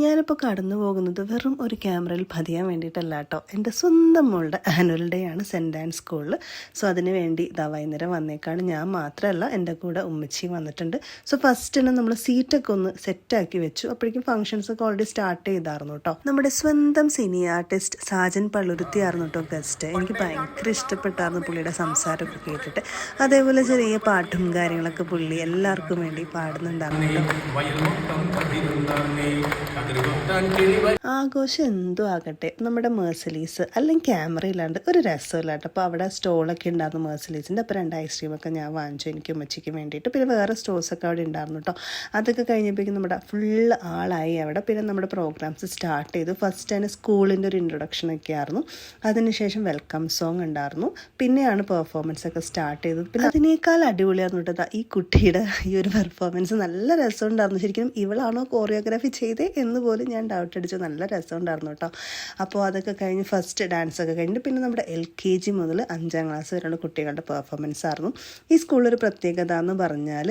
ഞാനിപ്പോൾ കടന്നു പോകുന്നത് വെറും ഒരു ക്യാമറയിൽ പതിയാൻ വേണ്ടിയിട്ടല്ല കേട്ടോ. എൻ്റെ സ്വന്തം മോളുടെ ആനുവൽ ഡേ ആണ് സെൻറ്റ് ആൻഡ് സ്കൂളിൽ. സോ അതിന് വേണ്ടി വൈകുന്നേരം വന്നേക്കാണ്. ഞാൻ മാത്രമല്ല, എൻ്റെ കൂടെ ഉമ്മച്ചിയും വന്നിട്ടുണ്ട്. സോ ഫസ്റ്റ് തന്നെ നമ്മൾ സീറ്റൊക്കെ ഒന്ന് സെറ്റാക്കി വെച്ചു. അപ്പോഴേക്കും ഫംഗ്ഷൻസൊക്കെ ഓൾറെഡി സ്റ്റാർട്ട് ചെയ്തായിരുന്നു കേട്ടോ. നമ്മുടെ സ്വന്തം സിനി ആർട്ടിസ്റ്റ് സാജൻ പള്ളുരുത്തി ആയിരുന്നു കേട്ടോ ഗസ്റ്റ്. എനിക്ക് ഭയങ്കര ഇഷ്ടപ്പെട്ടായിരുന്നു പുള്ളിയുടെ സംസാരമൊക്കെ കേട്ടിട്ട്. അതേപോലെ ചെറിയ പാട്ടും കാര്യങ്ങളൊക്കെ പുള്ളി എല്ലാവർക്കും വേണ്ടി പാടുന്നുണ്ടായിരുന്നു കേട്ടോ. ആഘോഷം എന്തോ ആകട്ടെ, നമ്മുടെ മേഴ്സലീസ് അല്ലെങ്കിൽ ക്യാമറ ഇല്ലാണ്ട് ഒരു രസമില്ല കേട്ടോ. അപ്പോൾ അവിടെ സ്റ്റോളൊക്കെ ഉണ്ടായിരുന്നു മേഴ്സലീസിൻ്റെ. അപ്പോൾ 2 ഐസ്ക്രീമൊക്കെ ഞാൻ വാങ്ങിച്ചു എനിക്ക് ഉമ്മച്ചിക്ക് വേണ്ടിയിട്ട്. പിന്നെ വേറെ സ്റ്റോൾസൊക്കെ അവിടെ ഉണ്ടായിരുന്നു കേട്ടോ. അതൊക്കെ കഴിഞ്ഞപ്പോഴേക്കും നമ്മുടെ ഫുള്ള് ആളായി അവിടെ. പിന്നെ നമ്മുടെ പ്രോഗ്രാംസ് സ്റ്റാർട്ട് ചെയ്തു. ഫസ്റ്റ് തന്നെ സ്കൂളിൻ്റെ ഒരു ഇൻട്രൊഡക്ഷനൊക്കെ ആയിരുന്നു. അതിനുശേഷം വെൽക്കം സോങ് ഉണ്ടായിരുന്നു. പിന്നെയാണ് പെർഫോമൻസ് ഒക്കെ സ്റ്റാർട്ട് ചെയ്തത്. പിന്നെ അതിനേക്കാൾ അടിപൊളിയായിരുന്നു കേട്ടോ ഈ കുട്ടിയുടെ ഈ ഒരു പെർഫോമൻസ്. നല്ല രസമുണ്ടായിരുന്നു. ശരിക്കും ഇവളാണോ കോറിയോഗ്രാഫി ചെയ്തേ എന്ന് പോലും ഞാൻ ഡൗട്ട് അടിച്ചു. നല്ല രസമുണ്ടായിരുന്നു കേട്ടോ. അപ്പോൾ അതൊക്കെ കഴിഞ്ഞ് ഫസ്റ്റ് ഡാൻസൊക്കെ കഴിഞ്ഞിട്ട് പിന്നെ നമ്മുടെ LKG മുതൽ 5ാം ക്ലാസ് വരെയുള്ള കുട്ടികളുടെ പെർഫോമൻസ് ആയിരുന്നു. ഈ സ്കൂളിലൊരു പ്രത്യേകത എന്ന് പറഞ്ഞാൽ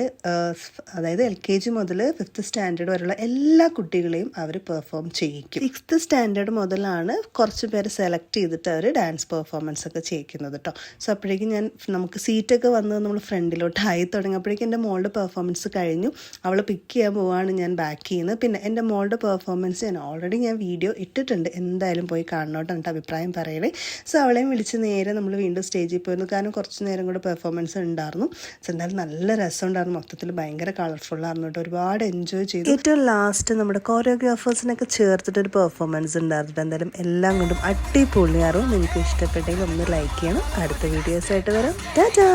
അതായത് LKG മുതൽ 5th സ്റ്റാൻഡേർഡ് വരെയുള്ള എല്ലാ കുട്ടികളെയും അവർ പെർഫോം ചെയ്യിക്കും. 6th സ്റ്റാൻഡേർഡ് മുതലാണ് കുറച്ച് പേര് സെലക്ട് ചെയ്തിട്ട് അവർ ഡാൻസ് പെർഫോമൻസ് ഒക്കെ ചെയ്യിക്കുന്നത് കേട്ടോ. സോ അപ്പോഴേക്കും നമുക്ക് സീറ്റൊക്കെ വന്ന് നമ്മൾ ഫ്രണ്ടിലോട്ട് ആയി തുടങ്ങിയപ്പോഴേക്കും എൻ്റെ മോളുടെ പെർഫോമൻസ് കഴിഞ്ഞു. അവൾ പിക്ക് ചെയ്യാൻ പോവാണ് ഞാൻ ബാക്ക് ചെയ്യുന്നത്. പിന്നെ എൻ്റെ മോളുടെ പെർഫോമൻസ് ഞാൻ വീഡിയോ ഇട്ടിട്ടുണ്ട്. എന്തായാലും പോയി കാണണോട്ട് എന്നിട്ട് അഭിപ്രായം പറയണേ. സോ അവളെയും വിളിച്ച് നേരെ നമ്മൾ വീണ്ടും സ്റ്റേജിൽ പോയിരുന്നു. കാരണം കുറച്ച് നേരം കൂടെ പെർഫോമൻസ് ഉണ്ടായിരുന്നു. സോ എന്തായാലും നല്ല രസമുണ്ടായിരുന്നു. മൊത്തത്തിൽ ഭയങ്കര കളർഫുള്ളായിരുന്നു കേട്ടോ. ഒരുപാട് എൻജോയ് ചെയ്തു. ഏറ്റവും ലാസ്റ്റ് നമ്മുടെ കോറിയോഗ്രാഫേഴ്സിനൊക്കെ ചേർത്തിട്ടൊരു പെർഫോമൻസ് ഉണ്ടായിരുന്നു. എന്തായാലും എല്ലാം കൊണ്ടും അടിപൊളിയായിരുന്നു. നിങ്ങൾക്ക് ഇഷ്ടപ്പെട്ടെങ്കിൽ ഒന്ന് ലൈക്ക് ചെയ്യണം. അടുത്ത വീഡിയോസായിട്ട് വരാം. ടാറ്റാ.